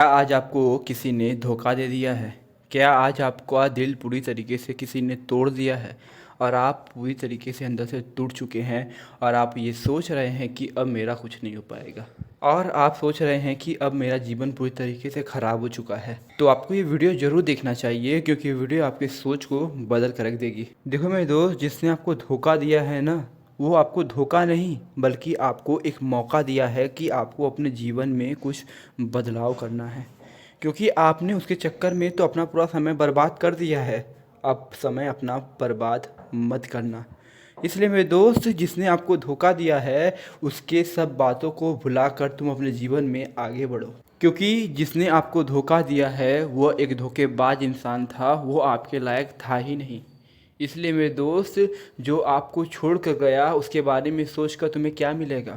क्या आज आपको किसी ने धोखा दे दिया है? क्या आज आपका दिल पूरी तरीके से किसी ने तोड़ दिया है और आप पूरी तरीके से अंदर से टूट चुके हैं और आप ये सोच रहे हैं कि अब मेरा कुछ नहीं हो पाएगा और आप सोच रहे हैं कि अब मेरा जीवन पूरी तरीके से ख़राब हो चुका है? तो आपको ये वीडियो ज़रूर देखना चाहिए क्योंकि ये वीडियो आपकी सोच को बदल कर रख देगी। देखो मेरे दोस्त, जिसने आपको धोखा दिया है ना, वो आपको धोखा नहीं बल्कि आपको एक मौका दिया है कि आपको अपने जीवन में कुछ बदलाव करना है, क्योंकि आपने उसके चक्कर में तो अपना पूरा समय बर्बाद कर दिया है। अब समय अपना बर्बाद मत करना। इसलिए मेरे दोस्त, जिसने आपको धोखा दिया है उसके सब बातों को भुलाकर तुम अपने जीवन में आगे बढ़ो, क्योंकि जिसने आपको धोखा दिया है वो एक धोखेबाज इंसान था, वो आपके लायक था ही नहीं। इसलिए मेरे दोस्त, जो आपको छोड़ कर गया उसके बारे में सोच कर तुम्हें क्या मिलेगा?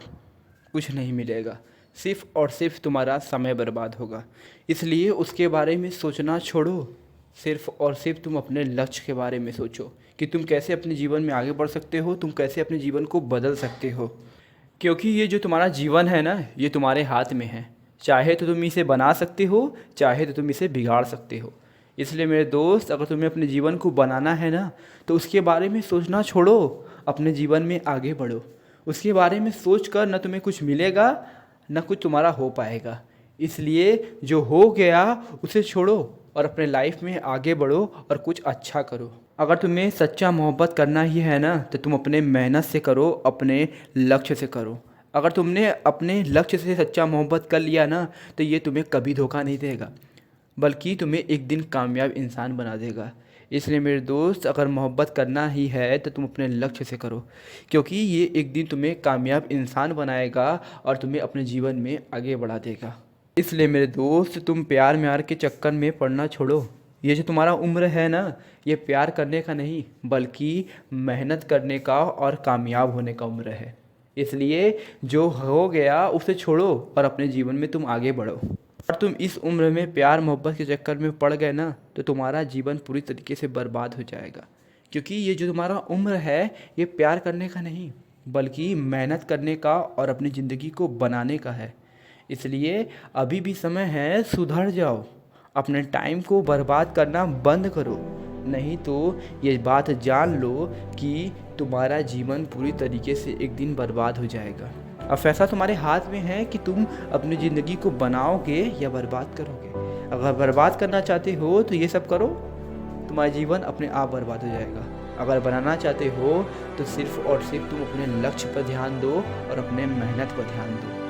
कुछ नहीं मिलेगा, सिर्फ और सिर्फ तुम्हारा समय बर्बाद होगा। इसलिए उसके बारे में सोचना छोड़ो, सिर्फ और सिर्फ तुम अपने लक्ष्य के बारे में सोचो कि तुम कैसे अपने जीवन में आगे बढ़ सकते हो, तुम कैसे अपने जीवन को बदल सकते हो। क्योंकि ये जो तुम्हारा जीवन है ना, ये तुम्हारे हाथ में है। चाहे तो तुम इसे बना सकते हो, चाहे तो तुम इसे बिगाड़ सकते हो। इसलिए मेरे दोस्त, अगर तुम्हें अपने जीवन को बनाना है ना, तो उसके बारे में सोचना छोड़ो, अपने जीवन में आगे बढ़ो। उसके बारे में सोच कर न तुम्हें कुछ मिलेगा न कुछ तुम्हारा हो पाएगा। इसलिए जो हो गया उसे छोड़ो और अपने लाइफ में आगे बढ़ो और कुछ अच्छा करो। अगर तुम्हें सच्चा मोहब्बत करना ही है ना, तो तुम अपने मेहनत से करो, अपने लक्ष्य से करो। अगर तुमने अपने लक्ष्य से सच्चा मोहब्बत कर लिया ना, तो ये तुम्हें कभी धोखा नहीं देगा, बल्कि तुम्हें एक दिन कामयाब इंसान बना देगा। इसलिए मेरे दोस्त, अगर मोहब्बत करना ही है तो तुम अपने लक्ष्य से करो, क्योंकि ये एक दिन तुम्हें कामयाब इंसान बनाएगा और तुम्हें अपने जीवन में आगे बढ़ा देगा। इसलिए मेरे दोस्त, तुम प्यार म्यार के चक्कर में पड़ना छोड़ो। ये जो तुम्हारा उम्र है ना, ये प्यार करने का नहीं बल्कि मेहनत करने का और कामयाब होने का उम्र है। इसलिए जो हो गया उसे छोड़ो और अपने जीवन में तुम आगे बढ़ो। और तुम इस उम्र में प्यार मोहब्बत के चक्कर में पड़ गए ना, तो तुम्हारा जीवन पूरी तरीके से बर्बाद हो जाएगा। क्योंकि ये जो तुम्हारा उम्र है, ये प्यार करने का नहीं बल्कि मेहनत करने का और अपनी ज़िंदगी को बनाने का है। इसलिए अभी भी समय है, सुधर जाओ, अपने टाइम को बर्बाद करना बंद करो। नहीं तो ये बात जान लो कि तुम्हारा जीवन पूरी तरीके से एक दिन बर्बाद हो जाएगा। अब फैसला तुम्हारे हाथ में है कि तुम अपनी ज़िंदगी को बनाओगे या बर्बाद करोगे। अगर बर्बाद करना चाहते हो तो ये सब करो, तुम्हारा जीवन अपने आप बर्बाद हो जाएगा। अगर बनाना चाहते हो तो सिर्फ और सिर्फ तुम अपने लक्ष्य पर ध्यान दो और अपने मेहनत पर ध्यान दो।